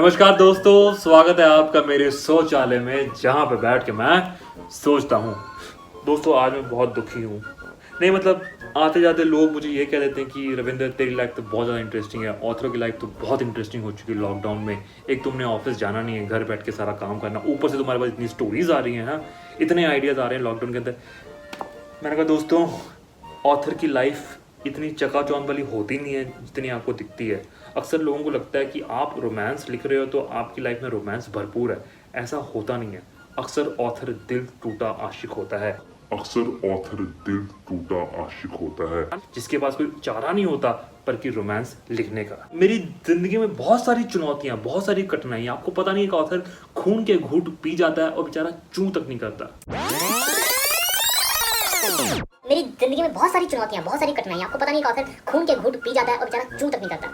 नमस्कार दोस्तों, स्वागत है आपका मेरे शौचालय में जहाँ पे बैठ के मैं सोचता हूँ। दोस्तों आज मैं बहुत दुखी हूँ। नहीं मतलब आते जाते लोग मुझे ये कह देते हैं कि रविंद्र तेरी लाइफ तो बहुत ज़्यादा इंटरेस्टिंग है, ऑथरों की लाइफ तो बहुत इंटरेस्टिंग हो चुकी है लॉकडाउन में। एक तुमने ऑफिस जाना नहीं है, घर बैठ के सारा काम करना, ऊपर से तुम्हारे पास इतनी स्टोरीज आ रही हैं, हाँ इतने आइडियाज़ आ रहे हैं लॉकडाउन के अंदर। मैंने कहा दोस्तों ऑथर की लाइफ इतनी चकाचौंध वाली होती नहीं है जितनी आपको दिखती है। अक्सर लोगों को लगता है कि आप रोमांस लिख रहे हो तो आपकी लाइफ में रोमांस भरपूर है, ऐसा होता नहीं है। अक्सर ऑथर दिल टूटा आशिक होता है, जिसके पास कोई चारा नहीं होता पर कि रोमांस लिखने का। मेरी जिंदगी में बहुत सारी चुनौतियां, बहुत सारी कठिनाई, आपको पता नहीं है कि ऑथर खून के घूंट पी जाता है और बेचारा चूं तक नहीं करता। मेरी जिंदगी में बहुत सारी चुनौतियां, बहुत सारी कठिनाइयां, आपको पता नहीं ऑथर खून के घूंट पी जाता है और बेचारा चूं तक नहीं करता।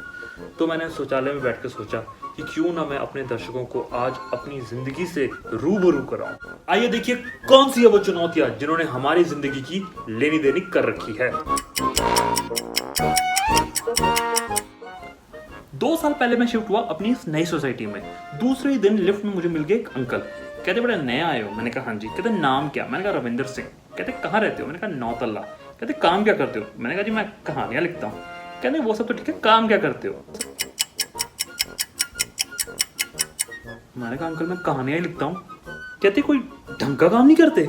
तो मैंने शौचालय में बैठकर सोचा कि क्यों ना मैं अपने दर्शकों को आज अपनी जिंदगी से रूबरू कराऊं। आइए देखिए कौन सी है वो चुनौतियां जिन्होंने हमारी जिंदगी की लेनी देनी कर रखी है। 2 साल पहले मैं शिफ्ट हुआ अपनी इस नई सोसाइटी में। दूसरे ही दिन लिफ्ट में मुझे मिल गए एक अंकल। कहते बड़े नए आए हो? मैंने कहा हाँ जी। कहते नाम क्या? मैंने कहा रविंदर सिंह। कहते कहाँ रहते हो? मैंने कहा नौतल्ला। कहते काम क्या करते हो? मैंने कहा जी मैं कहानियां लिखता हूँ। कहते वो सब तो ठीक है, काम क्या करते हो? मैंने कहा अंकल मैं कहानियां लिखता हूँ। कहते कोई ढंग का काम नहीं करते?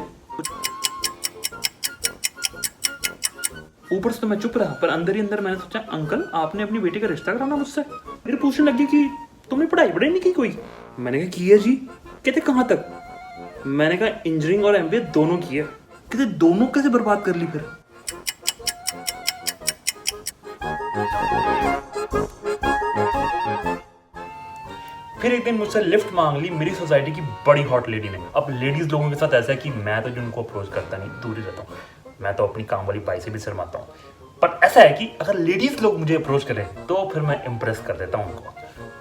ऊपर से तो मैं चुप रहा पर अंदर ही अंदर मैंने सोचा अंकल आपने अपनी बेटी का रिश्ता कराना मुझसे? मेरे पूछने लगी कि तुमने पढ़ाई नहीं की कोई? मैंने कहा की है जी। कहते कहाँ तक? मैंने कहा इंजीनियरिंग और एमबीए दोनों की है। कहते दोनों कैसे बर्बाद कर ली फिर? फिर एक दिन मुझसे लिफ्ट मांग ली मेरी सोसाइटी की बड़ी हॉट लेडी ने। अब लेडीज लोगों के साथ ऐसा है कि मैं तो जिनको अप्रोच करता नहीं, दूर ही रहता हूँ। मैं तो अपनी काम वाली बाई से भी शर्माता हूँ, पर ऐसा है कि अगर लेडीज लोग मुझे अप्रोच करें तो फिर मैं इम्प्रेस कर देता हूँ उनको।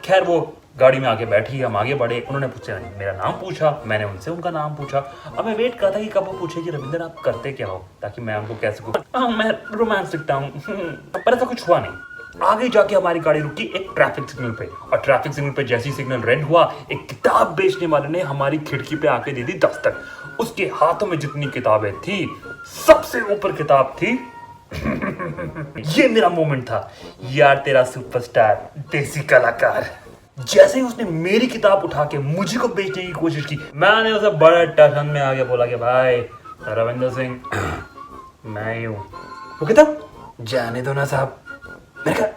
खैर वो गाड़ी में आगे बैठी, हम आगे बढ़े, उन्होंने मुझसे मेरा नाम पूछा, मैंने उनसे उनका नाम पूछा। अब मैं वेट करता कि कब वो पूछे कि रविंदर आप करते क्या हो, ताकि मैं उनको कह सकूं मैं रोमांस लिखता हूँ। पर ऐसा कुछ हुआ नहीं। आगे जाके हमारी गाड़ी रुकी एक ट्रैफिक सिग्नल पे, और ट्रैफिक सिग्नल पे जैसी सिग्नल रेड हुआ एक किताब बेचने वाले ने हमारी खिड़की पे आके दे दी दस्तक। उसके हाथों में जितनी किताबें थी सबसे ऊपर किताब थी ये मेरा मोमेंट था, यार तेरा सुपरस्टार देसी कलाकार। जैसे ही उसने मेरी किताब उठा के मुझे को बेचने की कोशिश की, मैंने उसे बड़े टशन में आगे बोला कि भाई रविंदर सिंह मैं ही हूँ। वो कहता जाने दो ना साहब। मैंने कहा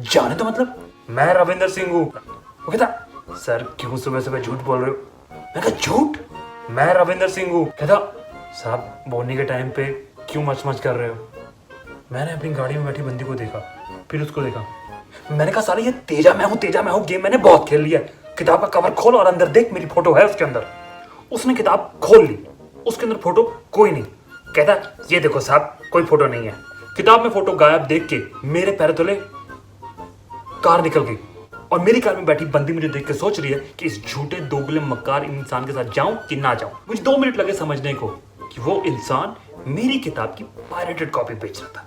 जाने तो मतलब मैं रविंदर सिंह हूँ। वो कहता सर क्यों सुबह सुबह झूठ बोल रहे हो? मैंने कहा झूठ? मैं रविंदर सिंह हूँ। कहता साहब बोलने के टाइम पे क्यों मच कर रहे हो? मैंने अपनी गाड़ी में बैठी बंदी को देखा, फिर उसको देखा। मैंने कहा साला ये तेजा मैं हूँ गेम मैंने बहुत खेल लिया। किताब का कवर खोल और अंदर देख मेरी फोटो है उसके अंदर। उसने किताब खोल ली, उसके अंदर फोटो कोई नहीं। कहता ये देखो साहब कोई फोटो नहीं है। किताब में फोटो गायब देख के मेरे पैर तले कार निकल गई, और मेरी कार में बैठी बंदी मुझे देख के सोच रही है कि इस झूठे दोगले मक्कार इंसान के साथ जाऊं कि ना जाऊं। मुझे 2 मिनट लगे समझने को कि वो इंसान मेरी किताब की पायरेटेड कॉपी बेच रहा था।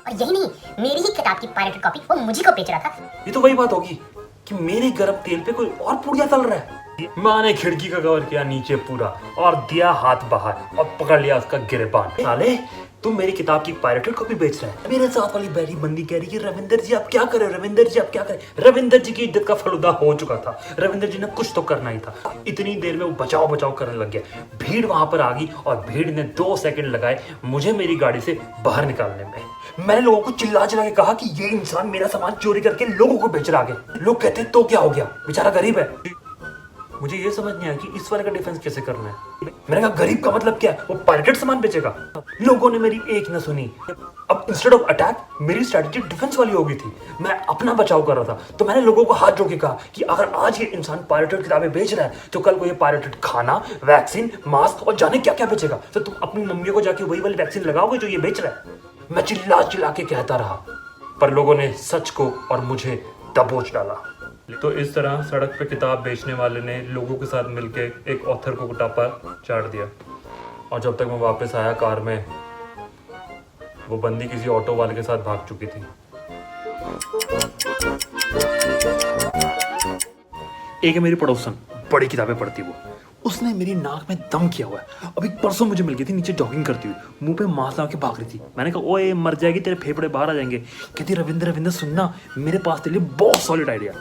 और यही नहीं, मेरी ही किताब की पायरेटेड कॉपी वो मुझे को बेच रहा था। ये तो वही बात होगी कि मेरे गर्म तेल पे कोई और पुड़िया तल रहा है। मैंने खिड़की का कवर किया नीचे पूरा और दिया हाथ बाहर और पकड़ लिया उसका गिरबान। साले तुम मेरी किताब की पायरेटेड कॉपी बेच रहे हैं। मेरे साथ वाली बैठी बंदी कह रही है रविंदर जी आप क्या करें, रविंदर जी आप क्या करें। रविंदर जी की इज्जत का फलूदा हो चुका था, रविंदर जी ने कुछ तो करना ही था। इतनी देर में वो बचाव करने लग गया। भीड़ वहां पर आ गई और भीड़ ने 2 सेकंड लगाए मुझे मेरी गाड़ी से बाहर निकालने में। मैंने लोगों को चिल्ला चिल्ला के कहा कि ये इंसान मेरा सामान चोरी करके लोगों को बेच रहा है। लोग कहते तो क्या हो गया, बेचारा गरीब है। मुझे ये समझ नहीं आया कि इस वाले का डिफेंस कैसे करना है। मैंने कहा गरीब का मतलब क्या है, वो पायरेटेड सामान बेचेगा? लोगों ने मेरी एक न सुनी। अब इंस्टेड ऑफ अटैक मेरी स्ट्रेटजी डिफेंस वाली हो गई थी। मैं अपना बचाव कर रहा था। तो मैंने लोगों को हाथ जोड़ के कहा कि अगर आज ये इंसान पायरेटेड किताबें बेच रहा है तो कल को ये पायरेटेड खाना, वैक्सीन, मास्क और जाने क्या क्या बेचेगा। तो तुम अपनी मम्मी को जाके वही वाली वैक्सीन लगाओगे जो ये बेच रहा है? मैं चिल्ला चिल्ला के कहता रहा, पर लोगों ने सच को और मुझे दबोच डाला। तो इस तरह सड़क पे किताब बेचने वाले ने लोगों के साथ मिलके एक ऑथर को कुटापा चाट दिया। और जब तक मैं वापस आया कार में, वो बंदी किसी ऑटो वाले के साथ भाग चुकी थी। एक है मेरी पड़ोसन, बड़ी किताबें पढ़ती वो, उसने मेरी नाक में दम किया हुआ है। अभी परसों मुझे मिल गई थी नीचे जॉगिंग करती हुई, मुंह पे मास्क लगा के भाग रही थी। मैंने कहा ओए मर जाएगी, तेरे फेफड़े बाहर आ जाएंगे। कहती रविंद्र सुनना, मेरे पास तेरे लिए बहुत सॉलिड आइडिया।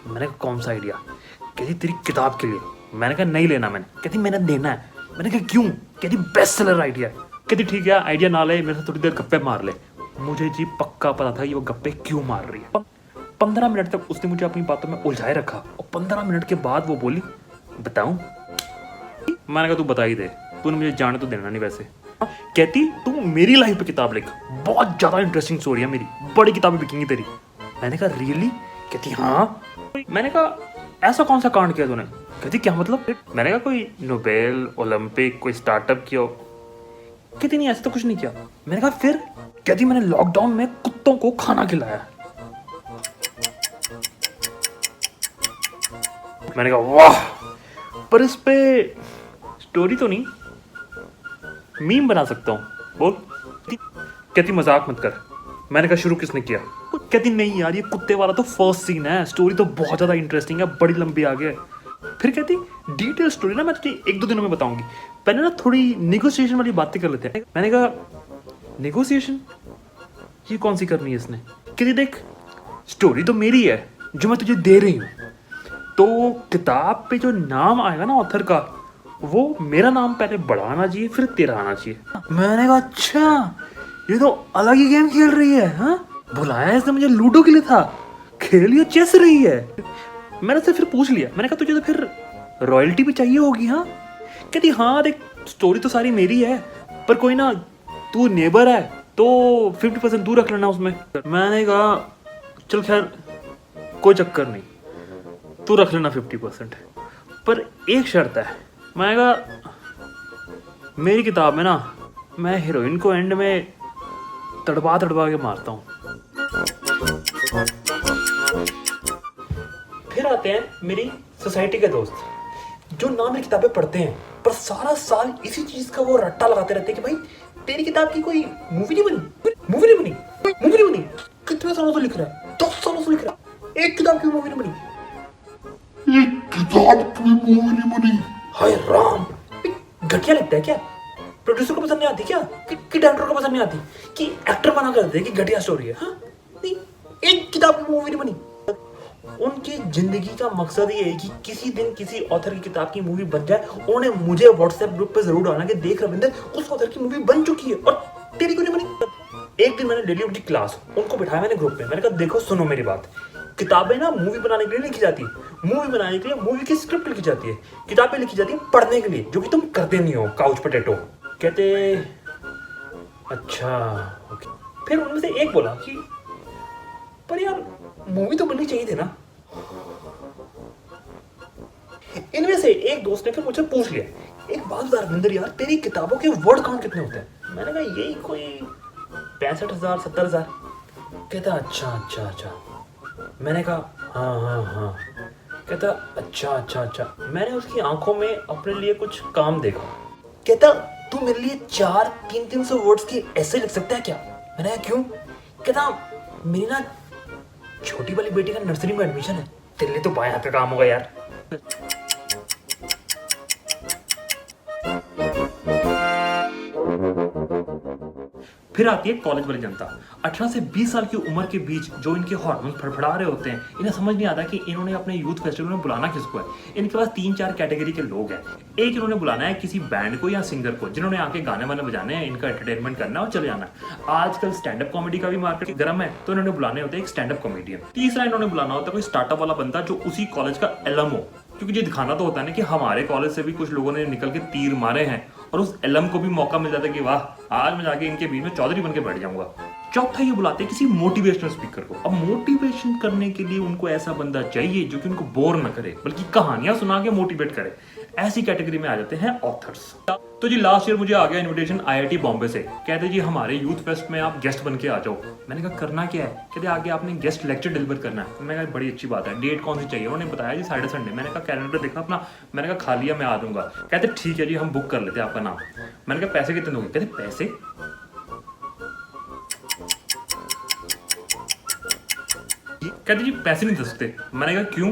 मैंने कहा कौन सा आइडिया? कहती तेरी किताब के लिए। मैंने कहा नहीं लेना मैंने। कहती मैंने देना है। मैंने कहा क्यों? कहती बेस्ट सेलर आइडिया। कहती ठीक है आइडिया ना ले, मेरे से थोड़ी देर गप्पे मार ले। मुझे जी पक्का पता था ये वो गप्पे क्यों मार रही है। 15 मिनट तक उसने मुझे अपनी बातों में उलझाए रखा और 15 मिनट के बाद वो बोली बताऊं? मैंने कहा तू बता ही दे, तूने मुझे जाने तो देना नहीं वैसे। कहती तू मेरी लाइफ पे किताब लिख, बहुत ज्यादा इंटरेस्टिंग स्टोरी है मेरी, बड़ी किताबें बिकेंगी तेरी। मैंने कहा रियली? कहती हाँ। मैंने कहा ऐसा कौन सा कांड किया तूने? कहती क्या मतलब? मैंने कहा कोई नोबेल, ओलंपिक, कोई स्टार्टअप किया? कहती नहीं ऐसा तो कुछ नहीं किया। मैंने कहा फिर? कहती मैंने लॉकडाउन में कुत्तों को खाना खिलाया। मैंने कहा वाह, पर इस पे स्टोरी तो नहीं, मीम बना सकता हूँ, बोल। कहती मजाक मत कर। मैंने कहा शुरू किसने किया? कहती नहीं यार ये कुत्ते वाला तो फर्स्ट सीन है, स्टोरी तो बहुत ज़्यादा इंटरेस्टिंग है, बड़ी लंबी आगे है। फिर कहती डिटेल स्टोरी ना मैं तुझे 1-2 दिनों में बताऊंगी, पहले ना थोड़ी नेगोशिएशन वाली बातें कर लेते हैं। मैंने कहा नेगोशिएशन ये कौन सी करनी है इसने? कहती देख स्टोरी तो मेरी है जो मैं तुझे दे रही हूँ, तो किताब पे जो नाम आएगा ना ऑथर का, वो मेरा नाम पहले बड़ा आना चाहिए फिर तेरा आना चाहिए। मैंने कहा अच्छा ये तो अलग ही गेम खेल रही है। हाँ बुलाया इसने मुझे लूडो के लिए था, खेल ये चेस रही है। मैंने उससे फिर पूछ लिया, मैंने कहा तुझे तो फिर रॉयल्टी भी चाहिए होगी? हाँ। कहती हाँ देख स्टोरी तो सारी मेरी है, पर कोई ना तू नेबर है तो 50% तू रख लेना उसमें। मैंने कहा चल खैर कोई चक्कर नहीं, तू रख लेना 50%, पर एक शर्त है। मैंने कहा मेरी किताब में ना मैं हीरोइन को एंड में तड़पा के मारता हूँ। फिर आते हैं मेरी सोसाइटी के दोस्त, जो ना मेरी किताबें पढ़ते हैं पर सारा साल इसी चीज का वो रट्टा लगाते रहते हैं कि भाई तेरी किताब की कोई मूवी नहीं बनी। कितने सालों से लिख रहा है? 10 सालों से लिख रहा है, एक किताब की मूवी नहीं बनी। हाय राम, घटिया लगता है क्या? प्रोड्यूसर को पसंद नहीं आती क्या? कि डायरेक्टर को पसंद नहीं आती कि एक्टर बना कर दे कि घटिया स्टोरी है? हाँ नहीं, एक किताब की मूवी नहीं बनी। उनकी जिंदगी का मकसद ये है कि किसी दिन किसी ऑथर की किताब की मूवी बन जाए, उन्होंने मुझे व्हाट्सएप ग्रुप पे जरूर डालना कि देख रविंदर उस ऑथर की मूवी बन चुकी है और तेरी क्यों नहीं बनी। एक दिन मैंने डेली उनकी क्लास, उनको बिठाया मैंने ग्रुप में, मैंने कहा देखो सुनो मेरी बात, किताबें ना मूवी बनाने के लिए लिखी जाती है, मूवी बनाने के लिए मूवी की स्क्रिप्ट लिखी जाती है, किताबें लिखी जाती है पढ़ने के लिए, जो कि तुम करते नहीं हो, काउच पोटैटो। कहते अच्छा ओके। फिर उनमें से एक बोला कि पर यार मूवी तो बननी चाहिए थी ना। इनमें से एक दोस्त ने फिर मुझे पूछ लिया, एक बात बता रविंदर यार तेरी किताबों के वर्ड काउंट कितने होते हैं? मैंने कहा यही कोई 65,000 70,000। कहता अच्छा। मैंने कहा हाँ। कहता अच्छा। मैंने उसकी आंखों में अपने लिए कुछ काम देखा। कहता तू मेरे लिए 300 वर्ड्स की ऐसे लिख सकता है क्या? मैंने कहा क्यों? कहता मेरी ना छोटी वाली बेटी का नर्सरी में एडमिशन है, तेरे लिए तो बाएं हाथ का काम होगा यार। फिर आती है कॉलेज वाली जनता, 18 से 20 साल की उम्र के बीच जो इनके हार्मोन फड़फड़ा रहे होते हैं। इन्हें समझ नहीं आता कि इन्होंने अपने यूथ फेस्टिवल में बुलाना किसको है। इनके पास 3-4 कैटेगरी के लोग हैं। एक इन्होंने बुलाना है किसी बैंड को या सिंगर को, जिन्होंने आके गाने वाने बजाने हैं, इनका एंटरटेनमेंट करना और चले जाना। आजकल स्टैंड अप कॉमेडी का भी मार्केट गर्म है, तो इन्होंने बुलाने होते हैं एक स्टैंड अप कॉमेडियन। तीसरा इन्होंने बुलाना होता है कोई स्टार्टअप वाला बंदा जो उसी कॉलेज का एलम हो, क्योंकि ये दिखाना तो होता है ना कि हमारे कॉलेज से भी कुछ लोगों ने निकल के तीर मारे हैं, और उस एलम को भी मौका मिल जाता है कि वाह आज मैं जाके इनके बीच में चौधरी बन के बैठ जाऊंगा। चौथा ये बुलाते हैं किसी मोटिवेशनल स्पीकर को। अब मोटिवेशन करने के लिए उनको ऐसा बंदा चाहिए जो कि उनको बोर न करे, बल्कि कहानियां सुना के मोटिवेट करे। ऐसी कैटेगरी में आ जाते हैं ऑथर्स। तो जी लास्ट ईयर मुझे आ गया इनविटेशन IIT बॉम्बे से, कहते जी हमारे यूथ फेस्ट में आप गेस्ट बन के आ जाओ। मैंने कहा करना क्या है? कहते आगे आपने गेस्ट लेक्चर डिलीवर करना है। मैंने कहा बड़ी अच्छी बात है, डेट कौन सी चाहिए? उन्होंने बताया जी सैटरडे संडे। मैंने कहा कैलेंडर देखना अपना। मैंने कहा खा लिया मैं आ दूंगा। कहते ठीक है जी हम बुक कर लेते हैं आपका नाम। मैंने कहा पैसे कितने दोगे? कहते पैसे? कहते जी पैसे नहीं दे सकते। मैंने कहा क्यों?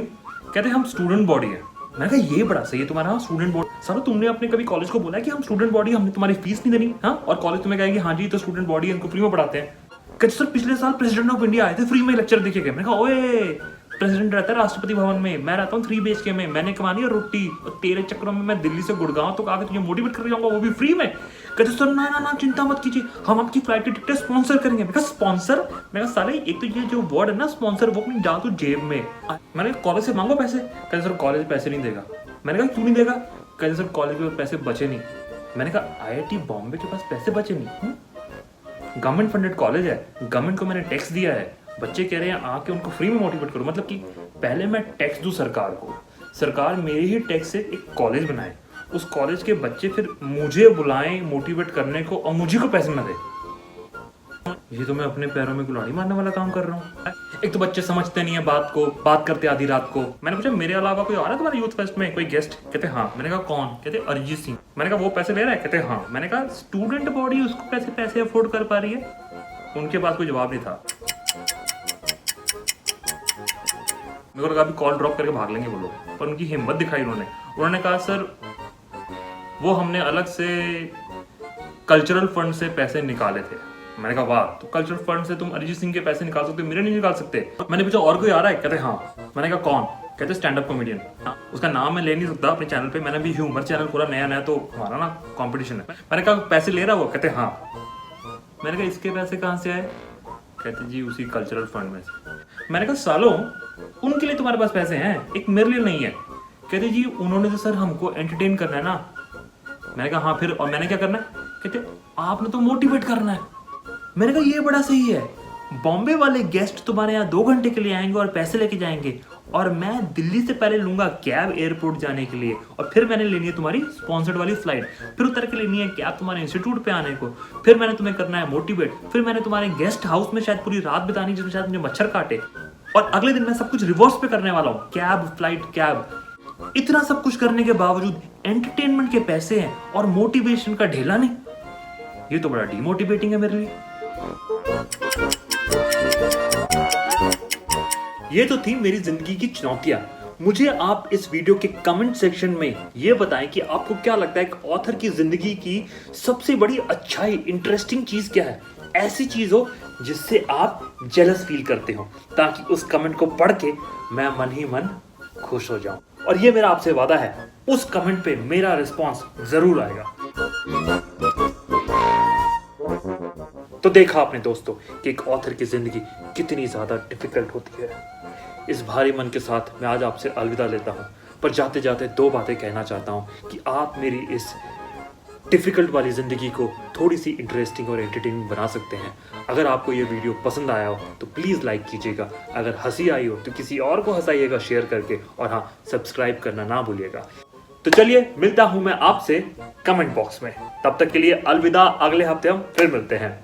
कहते हम स्टूडेंट बॉडी है। मैंने कहा ये बड़ा सही है तुम्हारा, स्टूडेंट बॉडी। सर तुमने अपने कभी कॉलेज को बोला है कि हम स्टूडेंट बॉडी, हमने तुम्हारी फीस नहीं देनी, हाँ, और कॉलेज तुम्हें कहेंगे हाँ जी तो स्टूडेंट बॉडी है, इनको फ्री में पढ़ाते हैं। कहते सर पिछले साल प्रेसिडेंट ऑफ इंडिया आए थे, फ्री में लेक्चर देखे गए। मैंने कहा ओए प्रेसिडेंट रहता है राष्ट्रपति भवन में, मैं रहता हूँ 3 BHK में, मैंने कमानी है रोटी, और तेरे चक्करों में मैं दिल्ली से गुड़गांव तो आके तुझे मोटिवेट करके जाऊंगा, वो भी फ्री में। कहते सर ना ना ना चिंता मत कीजिए, हम आपकी फ्लाइट की टिकट स्पॉन्सर करेंगे। मैं कहा स्पॉन्सर? मैं कहा साले एक तो ये जो वर्ड है ना स्पॉन्सर, वो अपनी डाल तू जेब में। मैंने कॉलेज से मांगो पैसे। कहते सर कॉलेज पैसे नहीं देगा। मैंने कहा क्यों नहीं देगा? कहते सर कॉलेज में पैसे बचे नहीं। मैंने कहा IIT बॉम्बे के पास पैसे बचे नहीं? गवर्नमेंट फंडेड कॉलेज है, गवर्नमेंट को मैंने टैक्स दिया है, बच्चे कह रहे हैं आके उनको फ्री में मोटिवेट करो। मतलब कि पहले मैं टैक्स दूं सरकार को, सरकार मेरे ही टैक्स से एक कॉलेज बनाए, उस कॉलेज के बच्चे फिर मुझे बुलाएं मोटिवेट करने को और मुझे को पैसे ना दे। ये तो मैं अपने पैरों में कुल्हाड़ी मारने वाला काम कर रहा हूँ। एक तो बच्चे समझते नहीं है बात को, बात करते आधी रात को। मैंने पूछा मेरे अलावा कोई आ रहा है तुम्हारे यूथ फेस्ट में, कोई गेस्ट? कहते हाँ। मैंने कहा कौन? कहते अरिजीत सिंह। मैंने कहा वो पैसे ले रहा है? कहते हाँ। मैंने कहा स्टूडेंट बॉडी उसको कैसे पैसे अफोर्ड कर पा रही है? उनके पास कोई जवाब नहीं था। मेरे को लगा अभी कॉल ड्रॉप करके भाग लेंगे वो लोग, पर उनकी हिम्मत दिखाई उन्होंने कहा सर वो हमने अलग से कल्चरल फंड से पैसे निकाले थे। मैंने कहा वाह, तो कल्चरल फंड से तुम अरिजीत सिंह के पैसे निकाल सकते हो, मेरे नहीं निकाल सकते। मैंने पूछा और कोई आ रहा है? कहते हाँ। मैंने कहा कौन? कहते स्टैंड अप कॉमेडियन। हाँ, उसका नाम मैं ले नहीं सकता अपने चैनल पे, मैंने भी ह्यूमर चैनल पूरा नया तो हमारा ना कंपटीशन है। मैंने कहा पैसे ले रहा वो? कहते हाँ। मैंने कहा इसके पैसे कहाँ से आए? कहते जी उसी कल्चरल फंड में से। मैंने कहा सालों उनके लिए तुम्हारे पास पैसे हैं, एक मेरे लिए नहीं है। कहते जी उन्होंने तो सर हमको एंटरटेन करना है ना। मैंने कहा हाँ फिर, और मैंने क्या करना है? कहते आपने तो मोटिवेट करना है। मैंने कहा ये बड़ा सही है, बॉम्बे वाले गेस्ट तुम्हारे यहाँ 2 घंटे के लिए आएंगे और पैसे लेके जाएंगे, और मैं दिल्ली से पहले लूंगा कैब एयरपोर्ट जाने के लिए, और फिर मैंने लेनी है तुम्हारी स्पॉन्सर्ड वाली फ्लाइट, फिर उतर के लेनी है कैब तुम्हारे इंस्टीट्यूट पे आने को, फिर मैंने तुम्हें करना है मोटिवेट, फिर मैंने तुम्हारे गेस्ट हाउस में शायद पूरी रात बितानी जिसमें शायद मुझे मच्छर काटे, और अगले दिन मैं सब कुछ रिवर्स पे करने वाला हूँ, कैब फ्लाइट कैब। इतना सब कुछ करने के बावजूद एंटरटेनमेंट के पैसे हैं और मोटिवेशन का ढेला नहीं। ये तो बड़ा डिमोटिवेटिंग है मेरे लिए। ये तो थी मेरी जिंदगी की चुनौतियां। मुझे आप इस वीडियो के कमेंट सेक्शन में ये बताएं कि आपको क्या लगता है एक ऑथर की जिंदगी की सबसे बड़ी अच्छाई, इंटरेस्टिंग चीज क्या है? ऐसी चीज हो जिससे आप जेलस फील करते हो, ताकि उस कमेंट को पढ़ के मैं मन ही मन खुश हो जाऊं। और ये मेरा आपसे वादा है, उस कमेंट पे मेरा रिस्पॉन्स जरूर आएगा। तो देखा आपने दोस्तों कि एक ऑथर की जिंदगी कितनी ज्यादा डिफिकल्ट होती है। इस भारी मन के साथ मैं आज आपसे अलविदा लेता हूं, पर जाते जाते 2 बातें कहना चाहता हूं कि आप मेरी इस डिफिकल्ट वाली जिंदगी को थोड़ी सी इंटरेस्टिंग और एंटरटेनिंग बना सकते हैं। अगर आपको ये वीडियो पसंद आया हो तो प्लीज़ लाइक कीजिएगा, अगर हंसी आई हो तो किसी और को हंसाइएगा शेयर करके, और हाँ सब्सक्राइब करना ना भूलिएगा। तो चलिए मिलता हूं मैं आपसे कमेंट बॉक्स में, तब तक के लिए अलविदा। अगले हफ्ते हम फिर मिलते हैं।